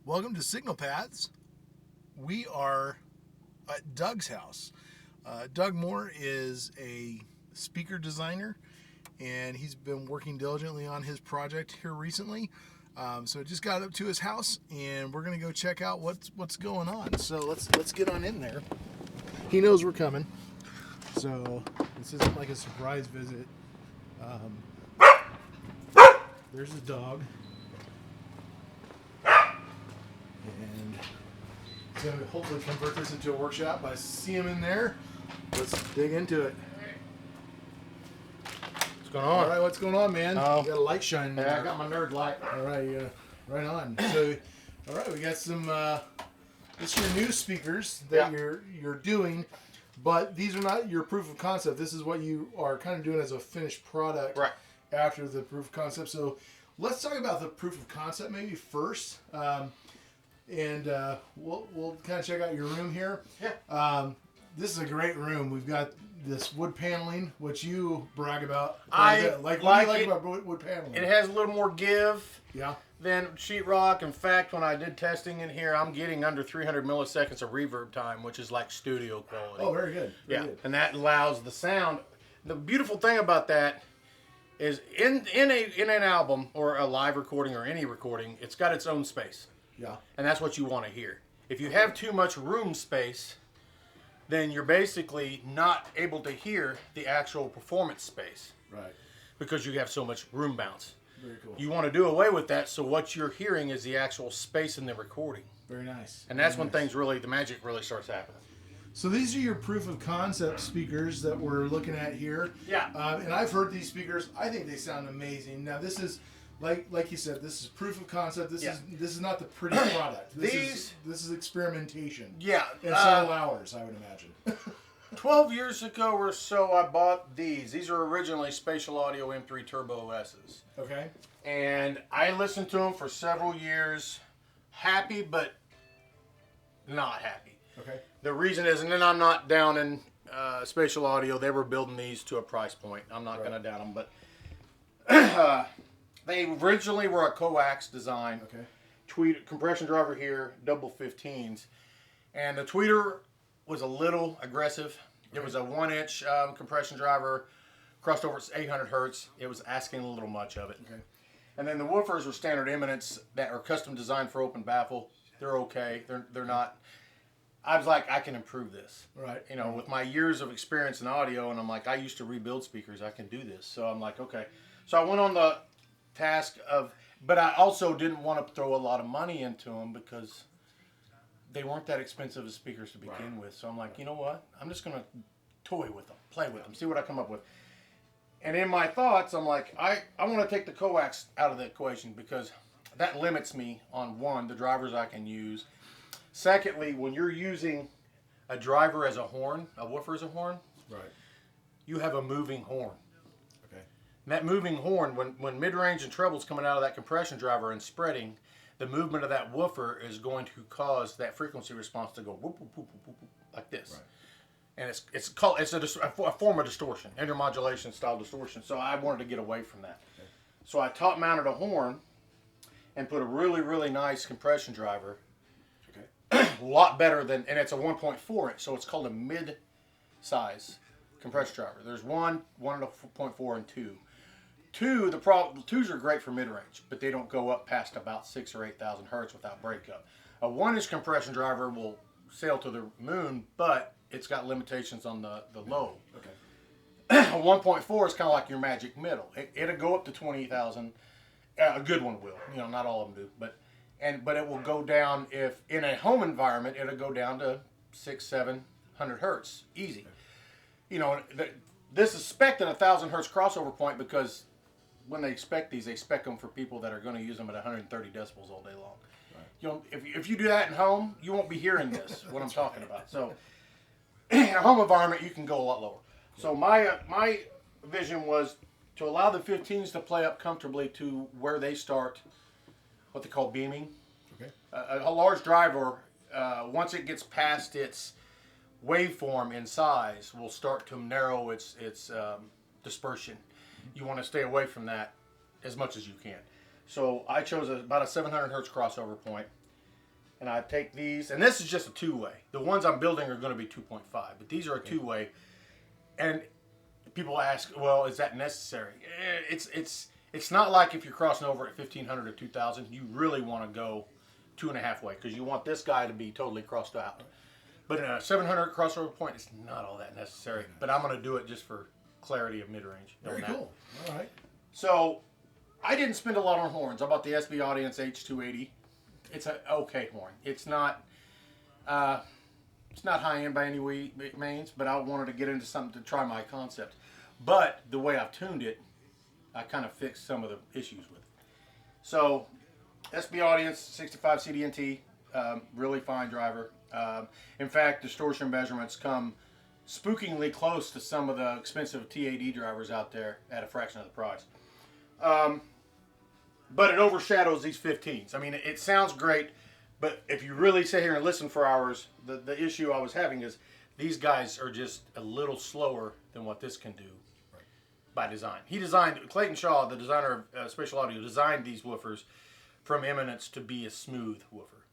Welcome to Signal Paths. We are at Doug's house. Doug Moore is a speaker designer, and he's been working diligently on his project here recently. So I just got up to his house, and we're gonna go check out what's going on. So let's get on in there. He knows we're coming, so this isn't like a surprise visit. There's his dog. And so hopefully convert this into a workshop. I see him in there. Let's dig into it. What's going on? All right, what's going on, man? You got a light shining there. Yeah, I got my nerd light. All right, right on. So, all right, we got some. This is your new speakers that you're doing, but these are not your proof of concept. This is what you are kind of doing as a finished product after the proof of concept. So, let's talk about the proof of concept maybe first. And we'll kind of check out your room here. Yeah. This is a great room. We've got this wood paneling, which you brag about. What do you like about wood paneling? It has a little more give than sheetrock. In fact, when I did testing in here, I'm getting under 300 milliseconds of reverb time, which is like studio quality. Oh, very good. Very good. And that allows the sound. The beautiful thing about that is in an album or a live recording or any recording, it's got its own space. Yeah. And that's what you want to hear. If you have too much room space, then you're basically not able to hear the actual performance space. Right. Because you have so much room bounce. Very cool. You want to do away with that, so what you're hearing is the actual space in the recording. Very nice. And that's when the magic really starts happening. So these are your proof of concept speakers that we're looking at here. Yeah. And I've heard these speakers. I think they sound amazing. Now this is, like you said, this is proof of concept. This is not the pretty product. This is experimentation. Yeah. In several hours, I would imagine. 12 years ago or so, I bought these. These are originally Spatial Audio M3 Turbo S's. Okay. And I listened to them for several years, happy but not happy. Okay. The reason is, and then I'm not down in Spatial Audio. They were building these to a price point. I'm not going to down them, but they originally were a coax design. Okay. Compression driver here, double 15s, and the tweeter was a little aggressive. Okay. It was a 1-inch compression driver, crossed over 800 hertz. It was asking a little much of it. Okay. And then the woofers were standard eminence that are custom designed for open baffle. They're okay. They're not. I was like, I can improve this. Right. You know, with my years of experience in audio, and I'm like, I used to rebuild speakers. I can do this. So I'm like, okay. So I went on the task of, but I also didn't want to throw a lot of money into them because they weren't that expensive as speakers to begin with. So I'm like, you know what? I'm just going to toy with them, play with them, see what I come up with. And in my thoughts, I'm like, I want to take the coax out of the equation because that limits me on, one, the drivers I can use. Secondly, when you're using a driver as a horn, a woofer as a horn, you have a moving horn. Okay. And that moving horn, when mid-range and treble's coming out of that compression driver and spreading, the movement of that woofer is going to cause that frequency response to go whoop, whoop, whoop, whoop, whoop, like this. Right. And it's a form of distortion, intermodulation style distortion. So I wanted to get away from that. Okay. So I top mounted a horn and put a really, really nice compression driver. Okay. A lot better than, and it's a 1.4 inch, so it's called a mid-size compression driver. There's 1.4 and 2. Twos are great for mid-range, but they don't go up past about 6,000 or 8,000 hertz without breakup. A 1-inch compression driver will sail to the moon, but it's got limitations on the low. Okay. A 1.4 is kind of like your magic middle. It'll go up to 20,000. A good one will. You know, not all of them do, but it will go down if in a home environment. It'll go down to 600-700 hertz, easy. Okay. You know, this is spec'd at 1,000 hertz crossover point because when they spec these, they spec them for people that are going to use them at 130 decibels all day long. Right. You know, if you do that in home, you won't be hearing this, what I'm talking about. So in a home environment, you can go a lot lower. So my vision was to allow the 15s to play up comfortably to where they start what they call beaming. Okay. A large driver, once it gets past its waveform in size, will start to narrow its dispersion. You want to stay away from that as much as you can. So I chose about a 700 hertz crossover point. and I take these, and this is just a two-way. The ones I'm building are going to be 2.5, but these are a two-way. And people ask, well, is that necessary? It's not like if you're crossing over at 1500 or 2000, you really want to go 2.5 way because you want this guy to be totally crossed out. But in a 700 crossover point, it's not all that necessary. But I'm going to do it just for clarity of mid-range. Very cool. All right. So I didn't spend a lot on horns. I bought the SB Audience H280. It's an okay horn. It's not high end by any means, but I wanted to get into something to try my concept. But the way I've tuned it, I kind of fixed some of the issues with it. So SB Audience 65 CDNT, really fine driver. In fact, distortion measurements come spookingly close to some of the expensive TAD drivers out there at a fraction of the price. But it overshadows these 15s. I mean, it sounds great, but if you really sit here and listen for hours, the issue I was having is these guys are just a little slower than what this can do by design. Clayton Shaw, the designer of Spatial Audio, designed these woofers from eminence to be a smooth woofer,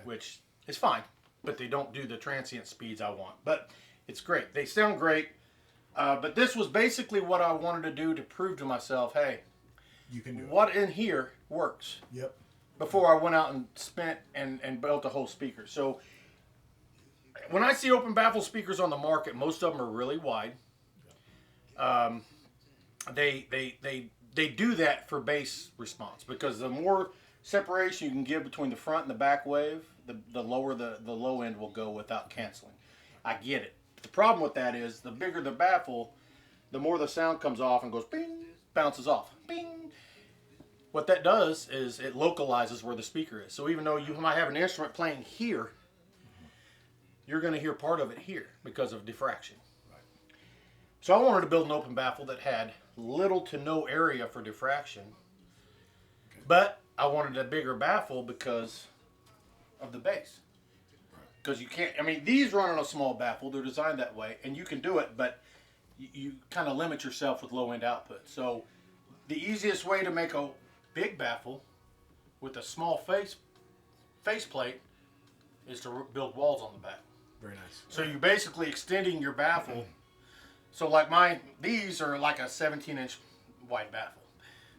which is fine, but they don't do the transient speeds I want. But it's great. They sound great, but this was basically what I wanted to do to prove to myself, hey, you can do what in here works. Yep. Before I went out and spent and built a whole speaker. So when I see open baffle speakers on the market, most of them are really wide. They do that for bass response because the more separation you can give between the front and the back wave, the lower the low end will go without canceling. I get it. The problem with that is the bigger the baffle, the more the sound comes off and goes bing, bounces off, bing. What that does is it localizes where the speaker is. So even though you might have an instrument playing here, you're going to hear part of it here because of diffraction. Right. So I wanted to build an open baffle that had little to no area for diffraction, but I wanted a bigger baffle because of the bass. Because you can't, I mean, these run on a small baffle. They're designed that way, and you can do it, but you kind of limit yourself with low-end output. So the easiest way to make a big baffle with a small faceplate is to build walls on the back. Very nice. So you're basically extending your baffle. So like these are like a 17-inch wide baffle.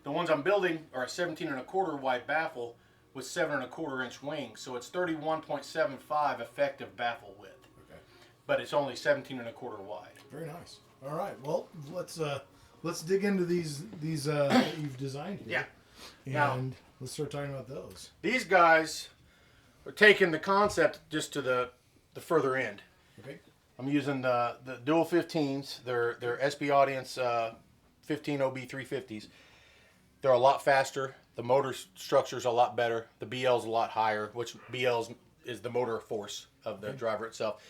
The ones I'm building are a 17.25 wide baffle with 7.25-inch wings. So it's 31.75 effective baffle width. Okay. But it's only 17.25 wide. Very nice. All right. Well, let's dig into these that you've designed here. Yeah. And now, let's start talking about those. These guys are taking the concept just to the further end. Okay. I'm using the dual 15s. They're SB Audience 15 OB 350s. They're a lot faster. The motor structure's a lot better. The BL's a lot higher, which BL is the motor force of the driver itself.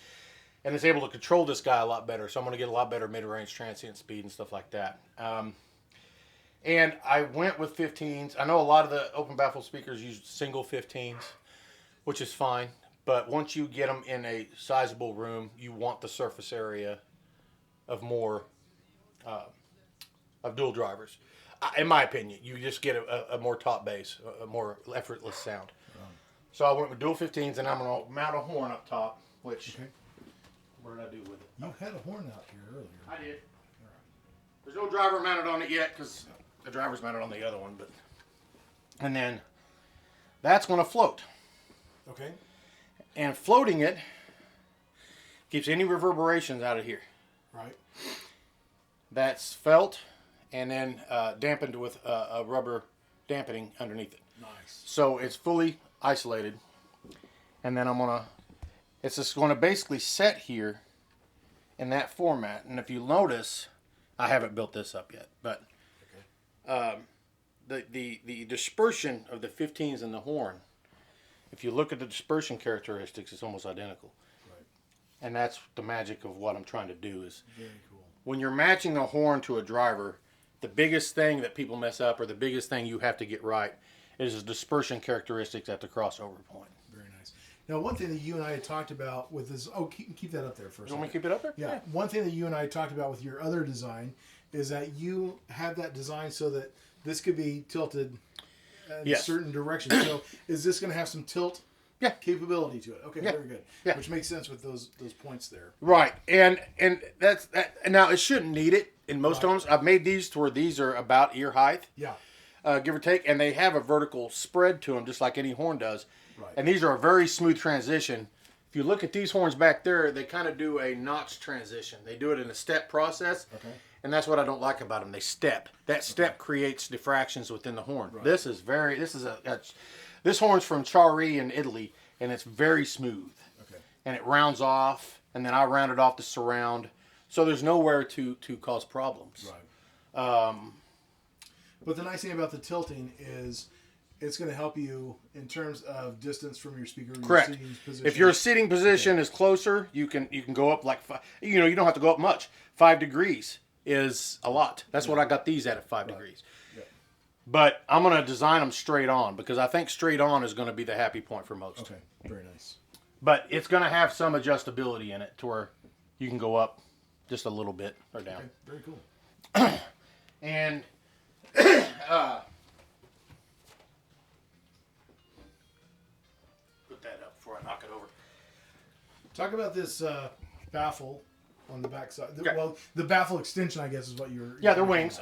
And it's able to control this guy a lot better. So I'm going to get a lot better mid-range transient speed and stuff like that. And I went with 15s. I know a lot of the open baffle speakers use single 15s, which is fine. But once you get them in a sizable room, you want the surface area of more of dual drivers. In my opinion, you just get a more top bass, a more effortless sound. So I went with dual 15s, and I'm going to mount a horn up top, which, what did I do with it? You had a horn out here earlier. I did. All right. There's no driver mounted on it yet because the driver's mounted on the other one. And then that's going to float. Okay. And floating it keeps any reverberations out of here. Right. That's felt and then dampened with a rubber dampening underneath it. Nice. So it's fully isolated. And then it's just going to basically set here in that format. And if you notice, I haven't built this up yet, but the dispersion of the 15s in the horn, if you look at the dispersion characteristics, it's almost identical. Right. And that's the magic of what I'm trying to do is very cool. When you're matching a horn to a driver, the biggest thing that people mess up or the biggest thing you have to get right is the dispersion characteristics at the crossover point. Very nice. Now, one thing that you and I had talked about with this, keep that up there first. You want me to keep it up there? Yeah. One thing that you and I talked about with your other design is that you have that design so that this could be tilted in yes. certain directions. So is this going to have some tilt capability to it. Okay, Yeah. very good. Yeah. Which makes sense with those points there. Right, and that's that. Now it shouldn't need it in most homes. I've made these to where these are about ear height, Yeah. give or take, and they have a vertical spread to them, just like any horn does. Right. And these are a very smooth transition. If you look at these horns back there, they kind of do a notch transition. They do it in a step process. Okay. And that's what I don't like about them. They step. That step creates diffractions within the horn. Right. This horn's from Chiari in Italy, and it's very smooth. Okay. And it rounds off, and then I round it off to surround. So there's nowhere to cause problems. Right. But the nice thing about the tilting is it's going to help you in terms of distance from your speaker. Correct. Your seating position. If your sitting position is closer, you can go up like you don't have to go up much. 5 degrees is a lot. That's what I got these at 5 degrees. Yeah. But I'm going to design them straight on because I think straight on is going to be the happy point for most. Okay. Very nice. But it's going to have some adjustability in it to where you can go up just a little bit or down. Okay. Very cool. And put that up before I knock it over. Talk about this baffle on the back side. Okay. Well, the baffle extension, I guess, is what you're. Yeah, they're wings.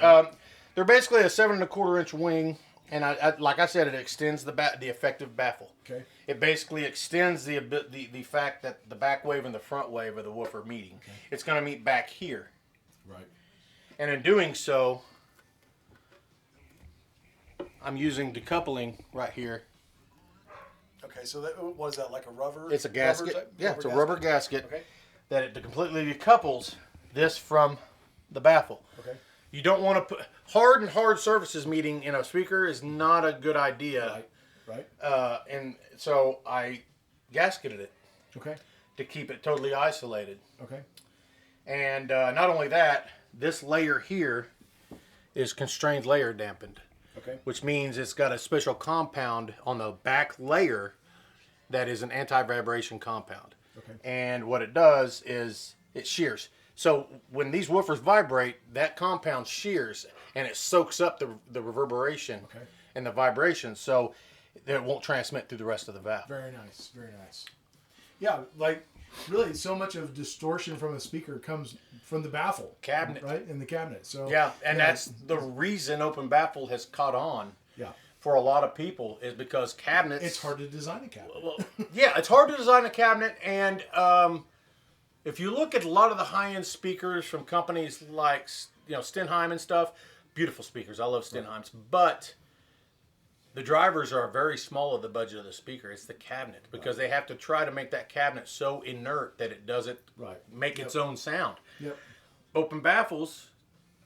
They're basically a 7¼ inch wing, and I like I said, it extends the effective baffle. Okay. It basically extends the fact that the back wave and the front wave of the woofer meeting. Okay. It's going to meet back here, Right. and in doing so, I'm using decoupling right here. Okay, so what is that, like a rubber? It's a gasket. It's a rubber gasket Okay. that it completely decouples this from the baffle. Okay. You don't want to put hard surfaces meeting in a speaker is not a good idea. Right. And so I gasketed it Okay. to keep it totally isolated. Okay. And not only that, this layer here is constrained layer dampened, Okay. which means it's got a special compound on the back layer that is an anti-vibration compound. Okay. And what it does is it shears. So when these woofers vibrate, that compound shears and it soaks up the reverberation and the vibration, so it won't transmit through the rest of the valve. Very nice. Very nice. Yeah, like really, so much of distortion from a speaker comes from the baffle Cabinet. right, in the cabinet. So Yeah, and that's the reason open baffle has caught on yeah, for a lot of people is because cabinets. it's hard to design a cabinet. Well, yeah, it's hard to design a cabinet, and if you look at a lot of the high-end speakers from companies like Stenheim and stuff, beautiful speakers. I love Stenheims, but the drivers are very small of the budget of the speaker. It's the cabinet because they have to try to make that cabinet so inert that it doesn't make its own sound. Yep. Open baffles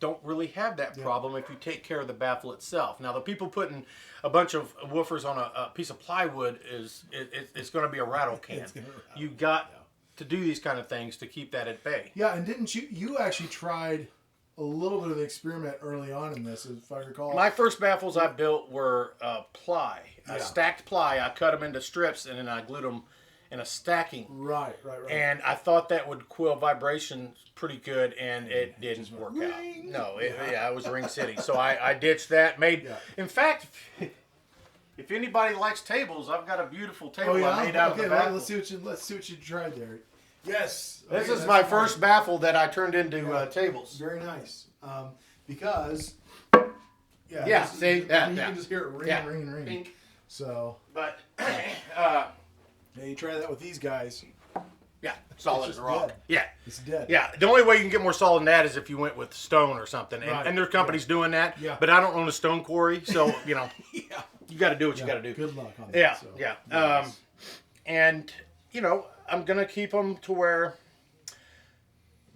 don't really have that problem if you take care of the baffle itself. Now, the people putting a bunch of woofers on a piece of plywood it's going to be a rattle can. You got to do these kind of things to keep that at bay. Yeah, and didn't you actually tried a little bit of an experiment early on in this, if I recall? My first baffles I built were ply. Stacked ply. I cut them into strips and then I glued them in a stacking. Right. And I thought that would quell vibrations pretty good, and it didn't work out. No, it was Ring City. So I ditched that. In fact, if anybody likes tables, I've got a beautiful table I made out of the baffle. Let's see what you tried there. Yes. This is my first baffle that I turned into tables. Very nice. Because you see that? You can just hear it ring. Pink. So, but you try that with these guys. Yeah, solid as a rock. Dead. Yeah, it's dead. Yeah, the only way you can get more solid than that is if you went with stone or something. And there's companies doing that. Yeah. But I don't own a stone quarry, so you got to do what you got to do. Good luck on that. Nice. And I'm gonna keep them to where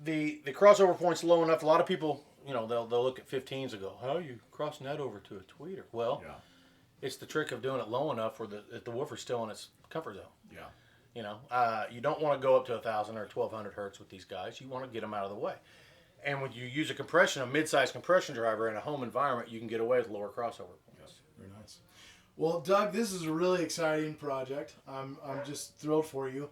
the crossover point's low enough. A lot of people, they'll look at 15s and go, "How are you crossing that over to a tweeter?" Well, it's the trick of doing it low enough where the woofer's still in its comfort zone. Yeah. You don't want to go up to 1,000 or 1,200 hertz with these guys. You want to get them out of the way. And when you use a mid-sized compression driver in a home environment, you can get away with lower crossover points. Yes. Very nice. Well, Doug, this is a really exciting project. I'm just thrilled for you.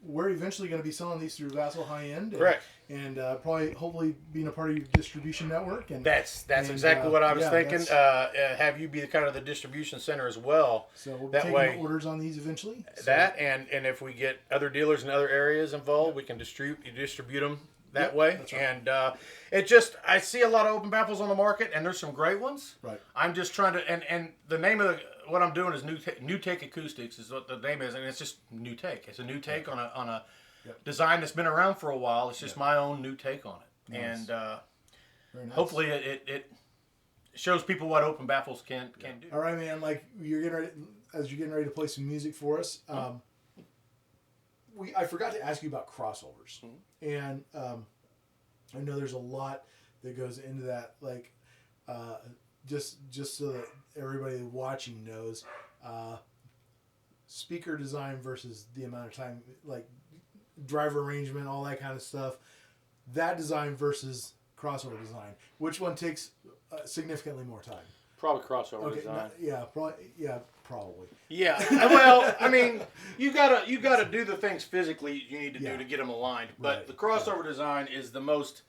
We're eventually going to be selling these through Vassal High End. Correct. And probably, hopefully, being a part of your distribution network. And that's exactly what I was thinking. Have you be the kind of the distribution center as well. So we'll be that taking way, orders on these eventually. That and if we get other dealers in other areas involved, we can distribute them that way. That's right. And I see a lot of open baffles on the market, and there's some great ones. Right. I'm just trying to, and the name of what I'm doing is NewTaik Acoustics is what the name is, and it's just NewTaik. It's a new take on a design that's been around for a while. It's just my own new take on it. Nice. And nice. Hopefully it shows people what open baffles can do. All right, man. Like you're getting ready to play some music for us. I forgot to ask you about crossovers, and I know there's a lot that goes into that. Like just so that everybody watching knows, speaker design versus the amount of time, like driver arrangement, all that kind of stuff. That design versus crossover design. Which one takes significantly more time? Probably crossover design. Probably. Yeah. Well, I mean, you gotta do the things physically you need to do to get them aligned. But the crossover design is the most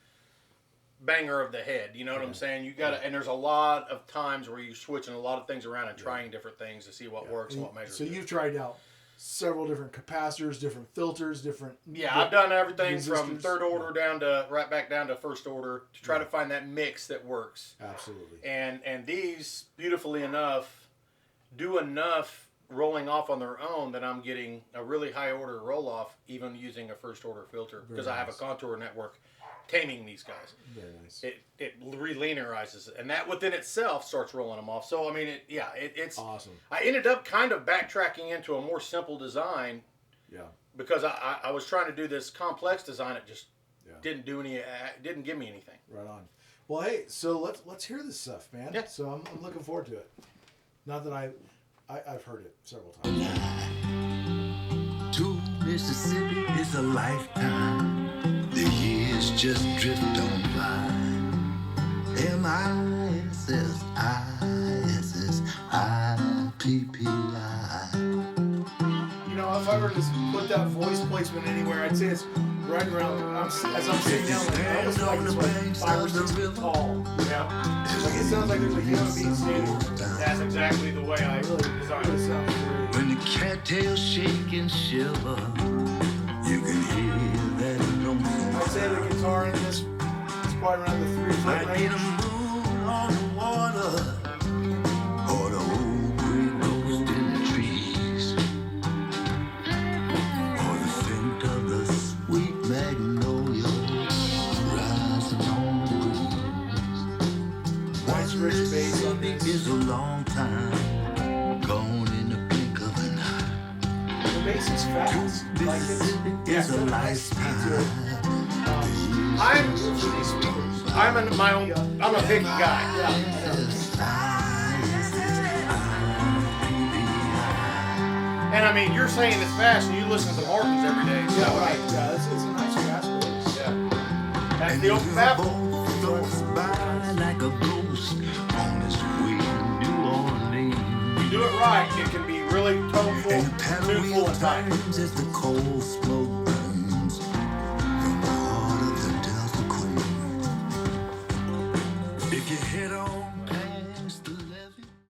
banger of the head. You know what I'm saying? You gotta, and there's a lot of times where you're switching a lot of things around and trying different things to see what works and what measures. So you've tried out several different capacitors, different filters, different. Yeah, I've done everything resistors. from third order down to right back down to first order to try to find that mix that works. Absolutely. And these, beautifully enough, do enough rolling off on their own that I'm getting a really high order roll off even using a first order filter because I have a contour network taming these guys. Very nice. It relinearizes it, and that within itself starts rolling them off. So I mean, it's awesome. I ended up kind of backtracking into a more simple design. Yeah. Because I was trying to do this complex design, it just didn't do didn't give me anything. Right on. Well, hey, so let's hear this stuff, man. Yeah. So I'm looking forward to it. Not that I've heard it several times. To Mississippi is a lifetime. The years just drift on by. MISSISSIPPI. You know, if I were to put that voice placement anywhere, I'd say it's right around. As I'm sitting down, like, I almost feel like it's like 5 or 6 feet tall. Yeah. Like it sounds like there's a human being standing. That's exactly the way I Really designed it. sounds great. When the cattails shake and shiver, you can hear that lonesome. I'd say the guitar in this is probably around the 3-foot Might be range. the moon on the water, or the old gray ghost in the trees, or the scent of the sweet magnolia rising on the breeze. Nice rich bass on this. Is a long time gone in the blink of an eye. The bass is fast. Like it's Is a lifetime. I'm a big guy. And I mean, you're saying it's fast, and you listen to Martins every day. So Yeah, right. Yeah, it's a nice fast bass. Yeah. That's the open baffle. Goes by like a ghost on its way to New Orleans. You do it right, it can be really toneful, And the paddle tuneful, wheel and tight. turns as the cold smoke